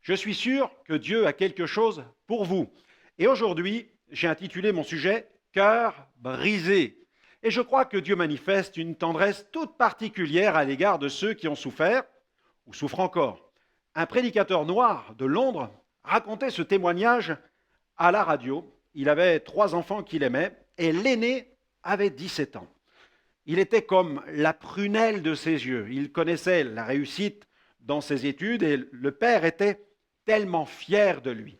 Je suis sûr que Dieu a quelque chose pour vous. Et aujourd'hui, j'ai intitulé mon sujet « Cœur brisé ». Et je crois que Dieu manifeste une tendresse toute particulière à l'égard de ceux qui ont souffert ou souffrent encore. Un prédicateur noir de Londres racontait ce témoignage à la radio. Il avait 3 enfants qu'il aimait et l'aîné avait 17 ans. Il était comme la prunelle de ses yeux. Il connaissait la réussite dans ses études et le père était tellement fier de lui.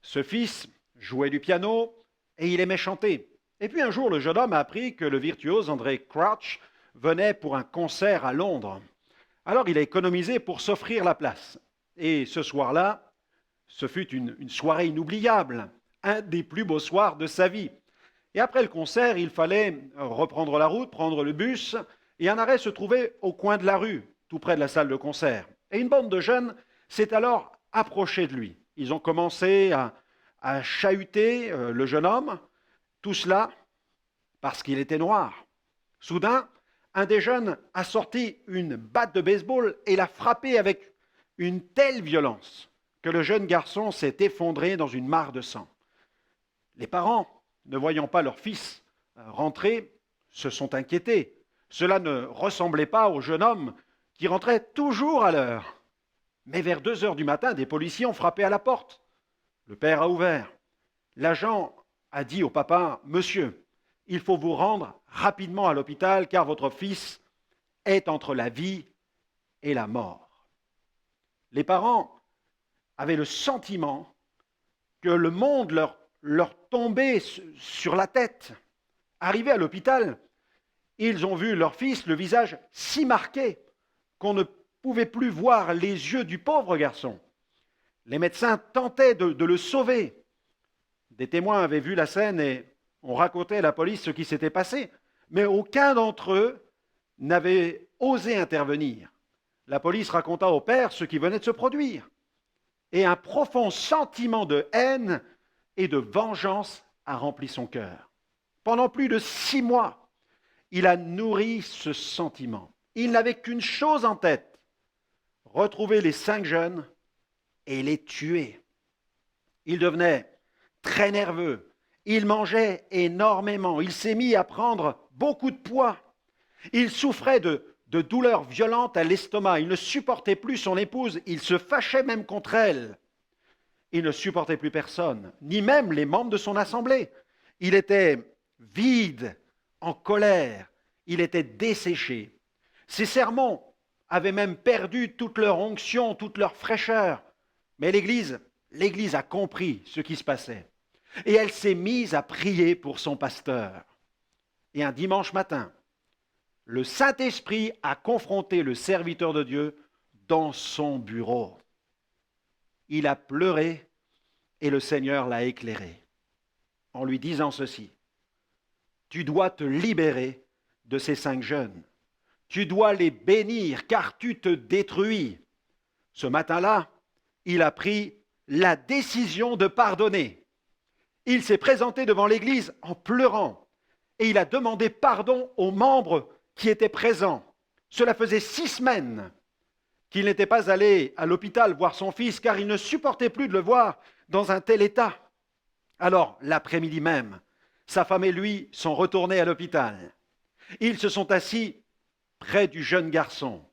Ce fils jouait du piano et il aimait chanter. Et puis un jour, le jeune homme a appris que le virtuose André Crouch venait pour un concert à Londres. Alors il a économisé pour s'offrir la place. Et ce soir-là, ce fut une soirée inoubliable, un des plus beaux soirs de sa vie. Et après le concert, il fallait reprendre la route, prendre le bus, et un arrêt se trouvait au coin de la rue, tout près de la salle de concert. Et une bande de jeunes s'est alors approchée de lui. Ils ont commencé à chahuter le jeune homme, tout cela parce qu'il était noir. Soudain, un des jeunes a sorti une batte de baseball et l'a frappé avec une telle violence que le jeune garçon s'est effondré dans une mare de sang. Les parents, ne voyant pas leur fils rentrer, se sont inquiétés. Cela ne ressemblait pas au jeune homme qui rentrait toujours à l'heure. Mais vers 2 heures du matin, des policiers ont frappé à la porte. Le père a ouvert. L'agent a dit au papa, « Monsieur, il faut vous rendre rapidement à l'hôpital car votre fils est entre la vie et la mort. » Les parents avaient le sentiment que le monde leur tombait sur la tête. Arrivés à l'hôpital, ils ont vu leur fils, le visage si marqué qu'on ne pouvait plus voir les yeux du pauvre garçon. Les médecins tentaient de le sauver. Des témoins avaient vu la scène et ont raconté à la police ce qui s'était passé, mais aucun d'entre eux n'avait osé intervenir. La police raconta au père ce qui venait de se produire. Et un profond sentiment de haine et de vengeance a rempli son cœur. Pendant plus de 6 mois, il a nourri ce sentiment. Il n'avait qu'une chose en tête, retrouver les 5 jeunes et les tuer. Il devenait très nerveux, il mangeait énormément, il s'est mis à prendre beaucoup de poids. Il souffrait de douleurs violentes à l'estomac, il ne supportait plus son épouse, il se fâchait même contre elle. Il ne supportait plus personne, ni même les membres de son assemblée. Il était vide, en colère, il était desséché. Ses sermons avaient même perdu toute leur onction, toute leur fraîcheur. Mais l'Église a compris ce qui se passait. Et elle s'est mise à prier pour son pasteur. Et un dimanche matin, le Saint-Esprit a confronté le serviteur de Dieu dans son bureau. Il a pleuré et le Seigneur l'a éclairé en lui disant ceci. Tu dois te libérer de ces 5 jeunes. Tu dois les bénir car tu te détruis. Ce matin-là, il a pris la décision de pardonner. Il s'est présenté devant l'Église en pleurant et il a demandé pardon aux membres qui étaient présents. Cela faisait 6 semaines qu'il n'était pas allé à l'hôpital voir son fils car il ne supportait plus de le voir dans un tel état. Alors, l'après-midi même, sa femme et lui sont retournés à l'hôpital. Ils se sont assis près du jeune garçon.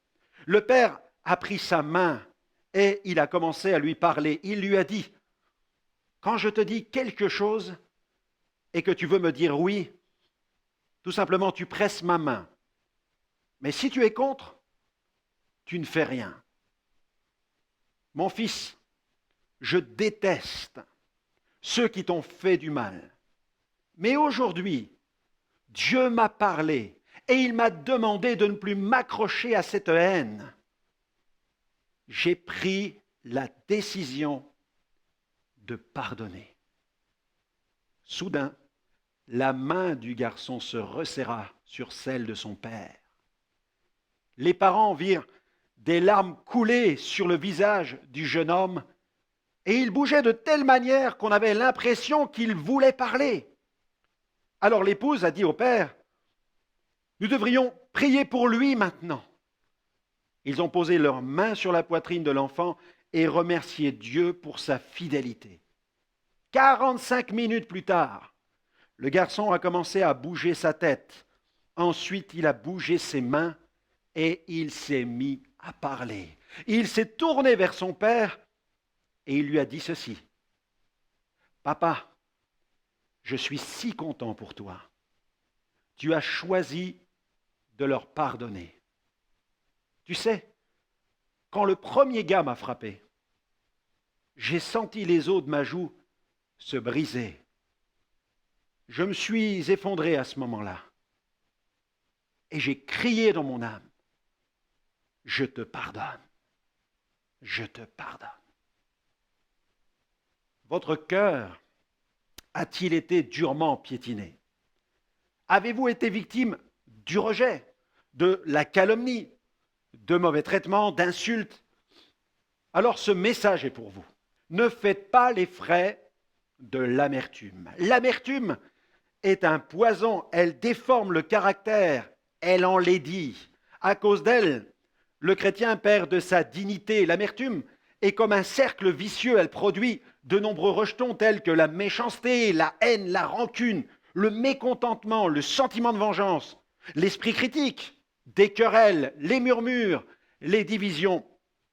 Le père a pris sa main et il a commencé à lui parler. Il lui a dit, « Quand je te dis quelque chose et que tu veux me dire oui, tout simplement tu presses ma main. Mais si tu es contre, tu ne fais rien. Mon fils, je déteste ceux qui t'ont fait du mal. Mais aujourd'hui, Dieu m'a parlé et il m'a demandé de ne plus m'accrocher à cette haine. J'ai pris la décision de pardonner. » Soudain, la main du garçon se resserra sur celle de son père. Les parents virent des larmes couler sur le visage du jeune homme et il bougeait de telle manière qu'on avait l'impression qu'il voulait parler. Alors l'épouse a dit au père, « Nous devrions prier pour lui maintenant. » Ils ont posé leurs mains sur la poitrine de l'enfant et remercier Dieu pour sa fidélité. 45 minutes plus tard, le garçon a commencé à bouger sa tête. Ensuite, il a bougé ses mains et il s'est mis à parler. Il s'est tourné vers son père et il lui a dit ceci. « Papa, je suis si content pour toi. Tu as choisi de leur pardonner. Tu sais, quand le premier gars m'a frappé, j'ai senti les os de ma joue se briser. Je me suis effondré à ce moment-là. Et j'ai crié dans mon âme, je te pardonne, je te pardonne. Votre cœur a-t-il été durement piétiné? Avez-vous été victime du rejet, de la calomnie, de mauvais traitements, d'insultes? Alors ce message est pour vous. Ne faites pas les frais de l'amertume. L'amertume est un poison, elle déforme le caractère, elle enlaidit. À cause d'elle, le chrétien perd de sa dignité. L'amertume est comme un cercle vicieux, elle produit de nombreux rejetons tels que la méchanceté, la haine, la rancune, le mécontentement, le sentiment de vengeance, l'esprit critique, des querelles, les murmures, les divisions.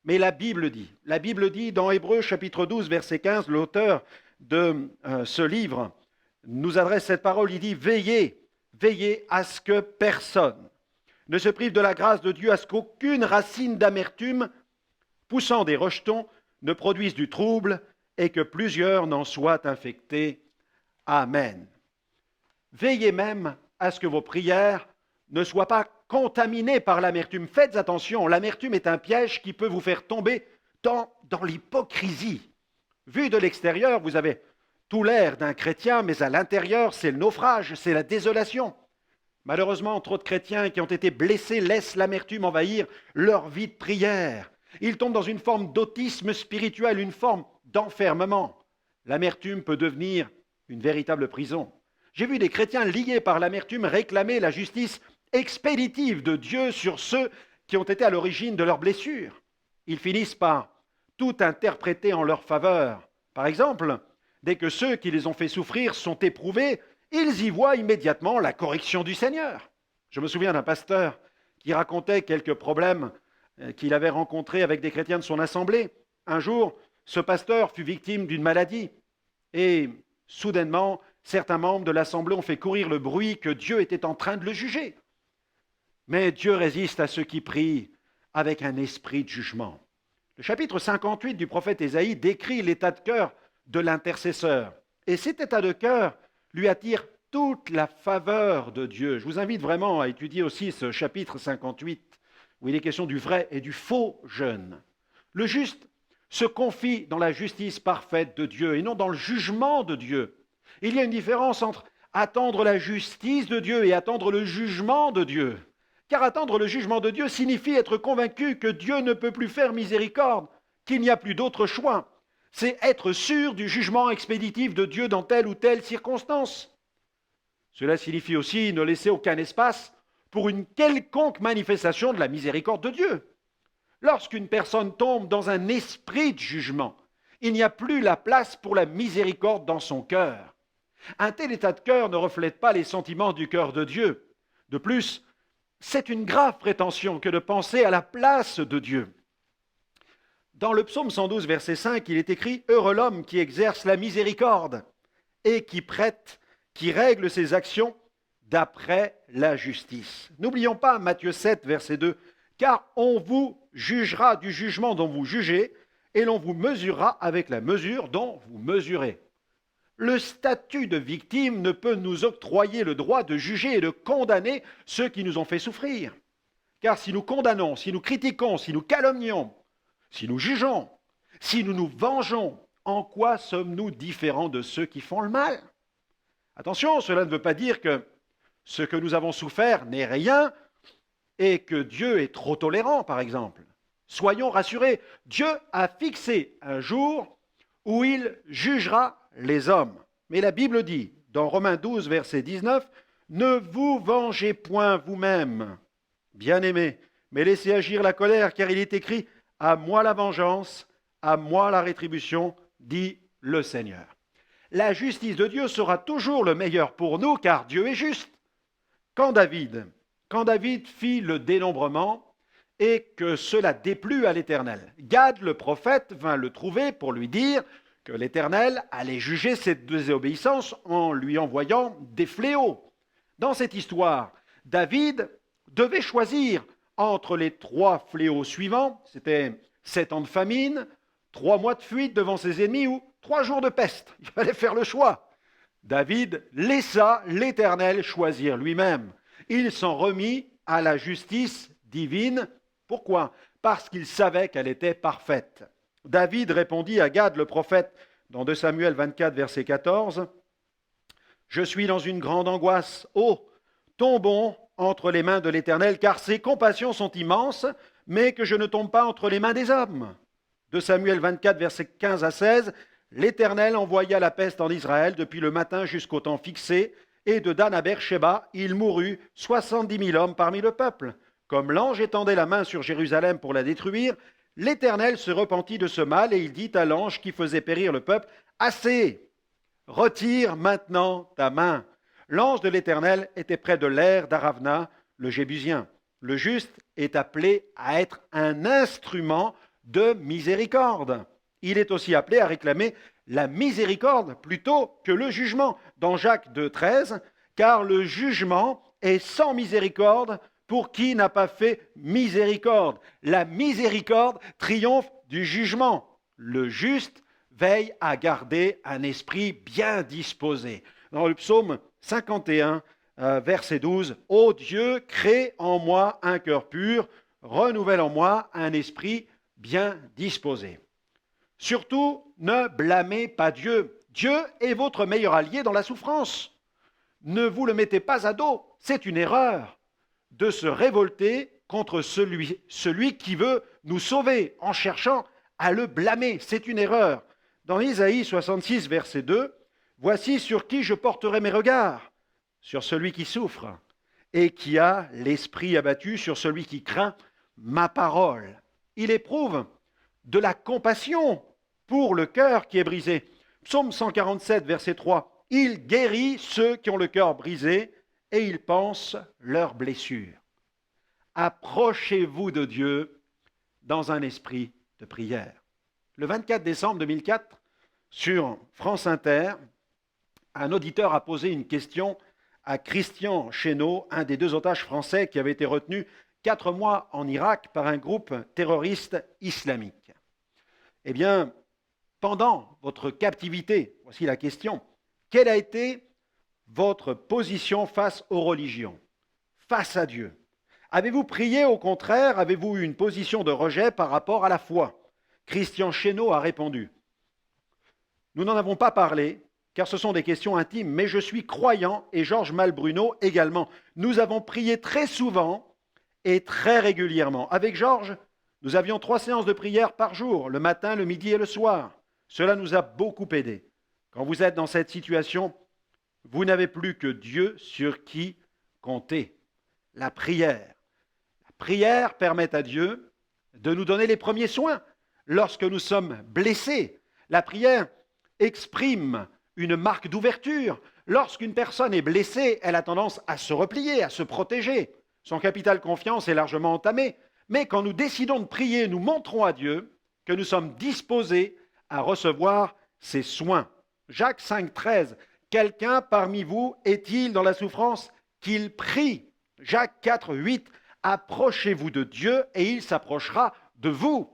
Mais la Bible dit dans Hébreux chapitre 12, verset 15, l'auteur de ce livre nous adresse cette parole, il dit « Veillez, veillez à ce que personne ne se prive de la grâce de Dieu, à ce qu'aucune racine d'amertume poussant des rejetons ne produise du trouble et que plusieurs n'en soient infectés. Amen. » Veillez même à ce que vos prières ne soient pas contaminées par l'amertume. Faites attention, l'amertume est un piège qui peut vous faire tomber dans l'hypocrisie. Vu de l'extérieur, vous avez tout l'air d'un chrétien, mais à l'intérieur, c'est le naufrage, c'est la désolation. Malheureusement, trop de chrétiens qui ont été blessés laissent l'amertume envahir leur vie de prière. Ils tombent dans une forme d'autisme spirituel, une forme d'enfermement. L'amertume peut devenir une véritable prison. J'ai vu des chrétiens liés par l'amertume réclamer la justice expéditive de Dieu sur ceux qui ont été à l'origine de leurs blessures. Ils finissent par tout interpréter en leur faveur. Par exemple, dès que ceux qui les ont fait souffrir sont éprouvés, ils y voient immédiatement la correction du Seigneur. Je me souviens d'un pasteur qui racontait quelques problèmes qu'il avait rencontrés avec des chrétiens de son assemblée. Un jour, ce pasteur fut victime d'une maladie et soudainement, certains membres de l'assemblée ont fait courir le bruit que Dieu était en train de le juger. Mais Dieu résiste à ceux qui prient avec un esprit de jugement. Le chapitre 58 du prophète Ésaïe décrit l'état de cœur de l'intercesseur. Et cet état de cœur lui attire toute la faveur de Dieu. Je vous invite vraiment à étudier aussi ce chapitre 58, où il est question du vrai et du faux jeûne. Le juste se confie dans la justice parfaite de Dieu et non dans le jugement de Dieu. Il y a une différence entre attendre la justice de Dieu et attendre le jugement de Dieu. Car attendre le jugement de Dieu signifie être convaincu que Dieu ne peut plus faire miséricorde, qu'il n'y a plus d'autre choix. C'est être sûr du jugement expéditif de Dieu dans telle ou telle circonstance. Cela signifie aussi ne laisser aucun espace pour une quelconque manifestation de la miséricorde de Dieu. Lorsqu'une personne tombe dans un esprit de jugement, il n'y a plus la place pour la miséricorde dans son cœur. Un tel état de cœur ne reflète pas les sentiments du cœur de Dieu. De plus, c'est une grave prétention que de penser à la place de Dieu. Dans le psaume 112, verset 5, il est écrit « Heureux l'homme qui exerce la miséricorde et qui prête, qui règle ses actions d'après la justice. » N'oublions pas Matthieu 7, verset 2, « Car on vous jugera du jugement dont vous jugez et l'on vous mesurera avec la mesure dont vous mesurez. » Le statut de victime ne peut nous octroyer le droit de juger et de condamner ceux qui nous ont fait souffrir. Car si nous condamnons, si nous critiquons, si nous calomnions, si nous jugeons, si nous nous vengeons, en quoi sommes-nous différents de ceux qui font le mal? Attention, cela ne veut pas dire que ce que nous avons souffert n'est rien et que Dieu est trop tolérant, par exemple. Soyons rassurés, Dieu a fixé un jour où il jugera les hommes. Mais la Bible dit, dans Romains 12, verset 19, « Ne vous vengez point vous-même, bien-aimés, mais laissez agir la colère, car il est écrit, « À moi la vengeance, à moi la rétribution, dit le Seigneur. La justice de Dieu sera toujours le meilleur pour nous, car Dieu est juste. Quand David fit le dénombrement et que cela déplut à l'Éternel, Gad le prophète vint le trouver pour lui dire que l'Éternel allait juger cette désobéissance en lui envoyant des fléaux. Dans cette histoire, David devait choisir entre les 3 fléaux suivants, c'était 7 ans de famine, 3 mois de fuite devant ses ennemis ou 3 jours de peste. Il fallait faire le choix. David laissa l'Éternel choisir lui-même. Il s'en remit à la justice divine. Pourquoi? Parce qu'il savait qu'elle était parfaite. David répondit à Gad le prophète dans 2 Samuel 24, verset 14, « Je suis dans une grande angoisse. Oh, tombons entre les mains de l'Éternel, car ses compassions sont immenses, mais que je ne tombe pas entre les mains des hommes. » 2 Samuel 24, verset 15 à 16, « L'Éternel envoya la peste en Israël depuis le matin jusqu'au temps fixé, et de Dan à Beersheba, il mourut 70 000 hommes parmi le peuple. Comme l'ange étendait la main sur Jérusalem pour la détruire, l'Éternel se repentit de ce mal, et il dit à l'ange qui faisait périr le peuple, « Assez, retire maintenant ta main. » L'ange de l'Éternel était près de l'aire d'Aravna, le Jébusien. Le juste est appelé à être un instrument de miséricorde. Il est aussi appelé à réclamer la miséricorde plutôt que le jugement. Dans Jacques 2, 13, car le jugement est sans miséricorde pour qui n'a pas fait miséricorde. La miséricorde triomphe du jugement. Le juste veille à garder un esprit bien disposé. Dans le psaume 51, verset 12, « Ô Dieu, crée en moi un cœur pur, renouvelle en moi un esprit bien disposé. » Surtout, ne blâmez pas Dieu. Dieu est votre meilleur allié dans la souffrance. Ne vous le mettez pas à dos. C'est une erreur de se révolter contre celui qui veut nous sauver en cherchant à le blâmer. C'est une erreur. Dans Isaïe 66, verset 2, « Voici sur qui je porterai mes regards, sur celui qui souffre et qui a l'esprit abattu, sur celui qui craint ma parole. » Il éprouve de la compassion pour le cœur qui est brisé. Psaume 147, verset 3, « Il guérit ceux qui ont le cœur brisé et il pense leurs blessures. » Approchez-vous de Dieu dans un esprit de prière. Le 24 décembre 2004, sur France Inter, un auditeur a posé une question à Christian Chesneau, un des 2 otages français qui avait été retenu 4 mois en Irak par un groupe terroriste islamique. Eh bien, pendant votre captivité, voici la question, quelle a été votre position face aux religions, face à Dieu? Avez-vous prié au contraire? Avez-vous eu une position de rejet par rapport à la foi? Christian Chesneau a répondu, « Nous n'en avons pas parlé, car ce sont des questions intimes, mais je suis croyant et Georges Malbruno également. Nous avons prié très souvent et très régulièrement. Avec Georges, nous avions 3 séances de prière par jour, le matin, le midi et le soir. Cela nous a beaucoup aidés. Quand vous êtes dans cette situation, vous n'avez plus que Dieu sur qui compter. La prière. La prière permet à Dieu de nous donner les premiers soins lorsque nous sommes blessés. La prière exprime une marque d'ouverture. Lorsqu'une personne est blessée, elle a tendance à se replier, à se protéger. Son capital confiance est largement entamé. Mais quand nous décidons de prier, nous montrons à Dieu que nous sommes disposés à recevoir ses soins. Jacques 5, 13. Quelqu'un parmi vous est-il dans la souffrance? Qu'il prie. Jacques 4, 8. Approchez-vous de Dieu et il s'approchera de vous.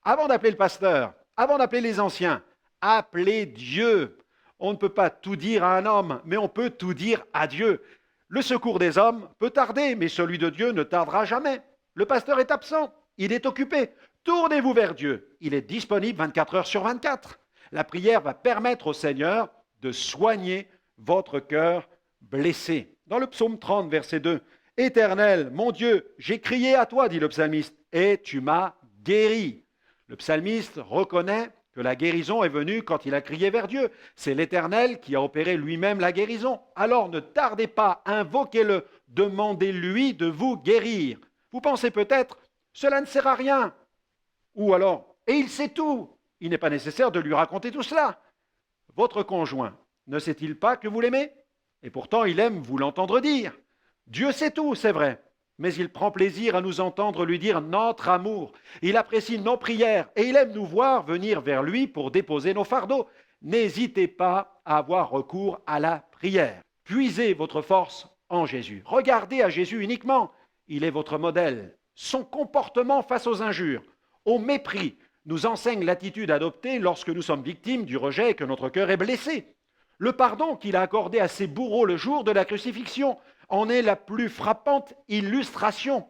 Avant d'appeler le pasteur, avant d'appeler les anciens, appelez Dieu. On ne peut pas tout dire à un homme, mais on peut tout dire à Dieu. Le secours des hommes peut tarder, mais celui de Dieu ne tardera jamais. Le pasteur est absent, il est occupé. Tournez-vous vers Dieu, il est disponible 24 heures sur 24. La prière va permettre au Seigneur de soigner votre cœur blessé. Dans le psaume 30, verset 2, « Éternel, mon Dieu, j'ai crié à toi, dit le psalmiste, et tu m'as guéri. » Le psalmiste reconnaît que la guérison est venue quand il a crié vers Dieu. C'est l'Éternel qui a opéré lui-même la guérison. Alors ne tardez pas, invoquez-le, demandez-lui de vous guérir. Vous pensez peut-être, cela ne sert à rien. Ou alors, et il sait tout. Il n'est pas nécessaire de lui raconter tout cela. Votre conjoint ne sait-il pas que vous l'aimez? Et pourtant, il aime vous l'entendre dire. Dieu sait tout, c'est vrai, mais il prend plaisir à nous entendre lui dire notre amour. Il apprécie nos prières et il aime nous voir venir vers lui pour déposer nos fardeaux. N'hésitez pas à avoir recours à la prière. Puisez votre force en Jésus. Regardez à Jésus uniquement. Il est votre modèle. Son comportement face aux injures, au mépris, nous enseigne l'attitude adoptée lorsque nous sommes victimes du rejet et que notre cœur est blessé. Le pardon qu'il a accordé à ses bourreaux le jour de la crucifixion en est la plus frappante illustration.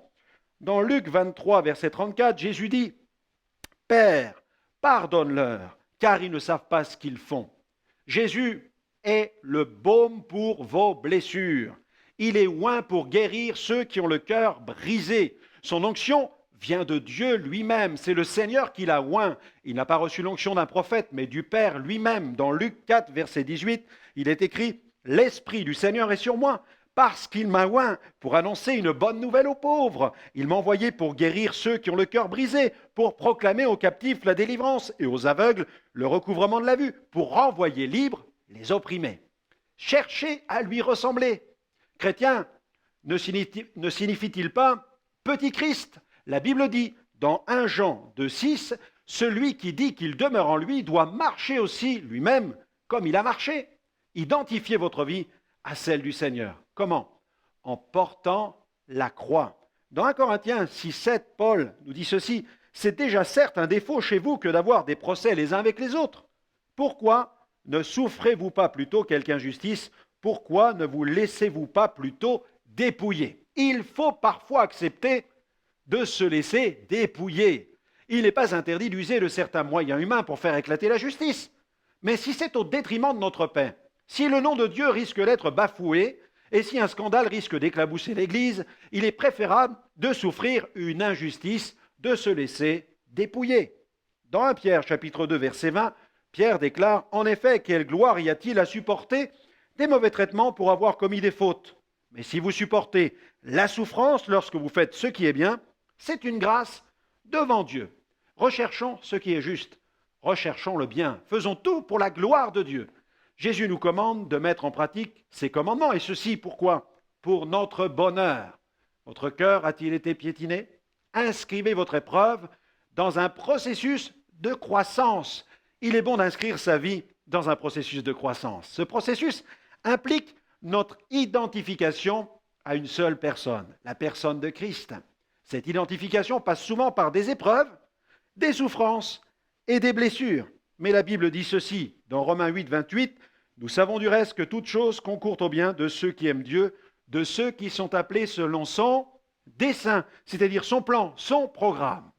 Dans Luc 23, verset 34, Jésus dit « Père, pardonne-leur, car ils ne savent pas ce qu'ils font. » Jésus est le baume pour vos blessures. Il est oint pour guérir ceux qui ont le cœur brisé. Son onction vient de Dieu lui-même. C'est le Seigneur qui l'a oint. Il n'a pas reçu l'onction d'un prophète, mais du Père lui-même. Dans Luc 4, verset 18, il est écrit « L'Esprit du Seigneur est sur moi, parce qu'il m'a oint pour annoncer une bonne nouvelle aux pauvres. Il m'a envoyé pour guérir ceux qui ont le cœur brisé, pour proclamer aux captifs la délivrance et aux aveugles le recouvrement de la vue, pour renvoyer libres les opprimés. » Cherchez à lui ressembler. Chrétien, ne signifie-t-il pas petit Christ? La Bible dit, dans 1 Jean 2,6, celui qui dit qu'il demeure en lui doit marcher aussi lui-même comme il a marché. Identifiez votre vie à celle du Seigneur. Comment? En portant la croix. Dans 1 Corinthiens 6,7, Paul nous dit ceci, c'est déjà certes un défaut chez vous que d'avoir des procès les uns avec les autres. Pourquoi ne souffrez-vous pas plutôt quelque injustice? Pourquoi ne vous laissez-vous pas plutôt dépouiller? Il faut parfois accepter de se laisser dépouiller. Il n'est pas interdit d'user de certains moyens humains pour faire éclater la justice. Mais si c'est au détriment de notre paix, si le nom de Dieu risque d'être bafoué, et si un scandale risque d'éclabousser l'Église, il est préférable de souffrir une injustice, de se laisser dépouiller. Dans 1 Pierre chapitre 2 verset 20, Pierre déclare « En effet, quelle gloire y a-t-il à supporter des mauvais traitements pour avoir commis des fautes? Mais si vous supportez la souffrance lorsque vous faites ce qui est bien, c'est une grâce devant Dieu. Recherchons ce qui est juste, recherchons le bien, faisons tout pour la gloire de Dieu. » Jésus nous commande de mettre en pratique ses commandements, et ceci pourquoi? Pour notre bonheur. Votre cœur a-t-il été piétiné? Inscrivez votre épreuve dans un processus de croissance. Il est bon d'inscrire sa vie dans un processus de croissance. Ce processus implique notre identification à une seule personne, la personne de Christ. Cette identification passe souvent par des épreuves, des souffrances et des blessures. Mais la Bible dit ceci, dans Romains 8, 28, « Nous savons du reste que toute chose concourt au bien de ceux qui aiment Dieu, de ceux qui sont appelés selon son dessein, c'est-à-dire son plan, son programme. »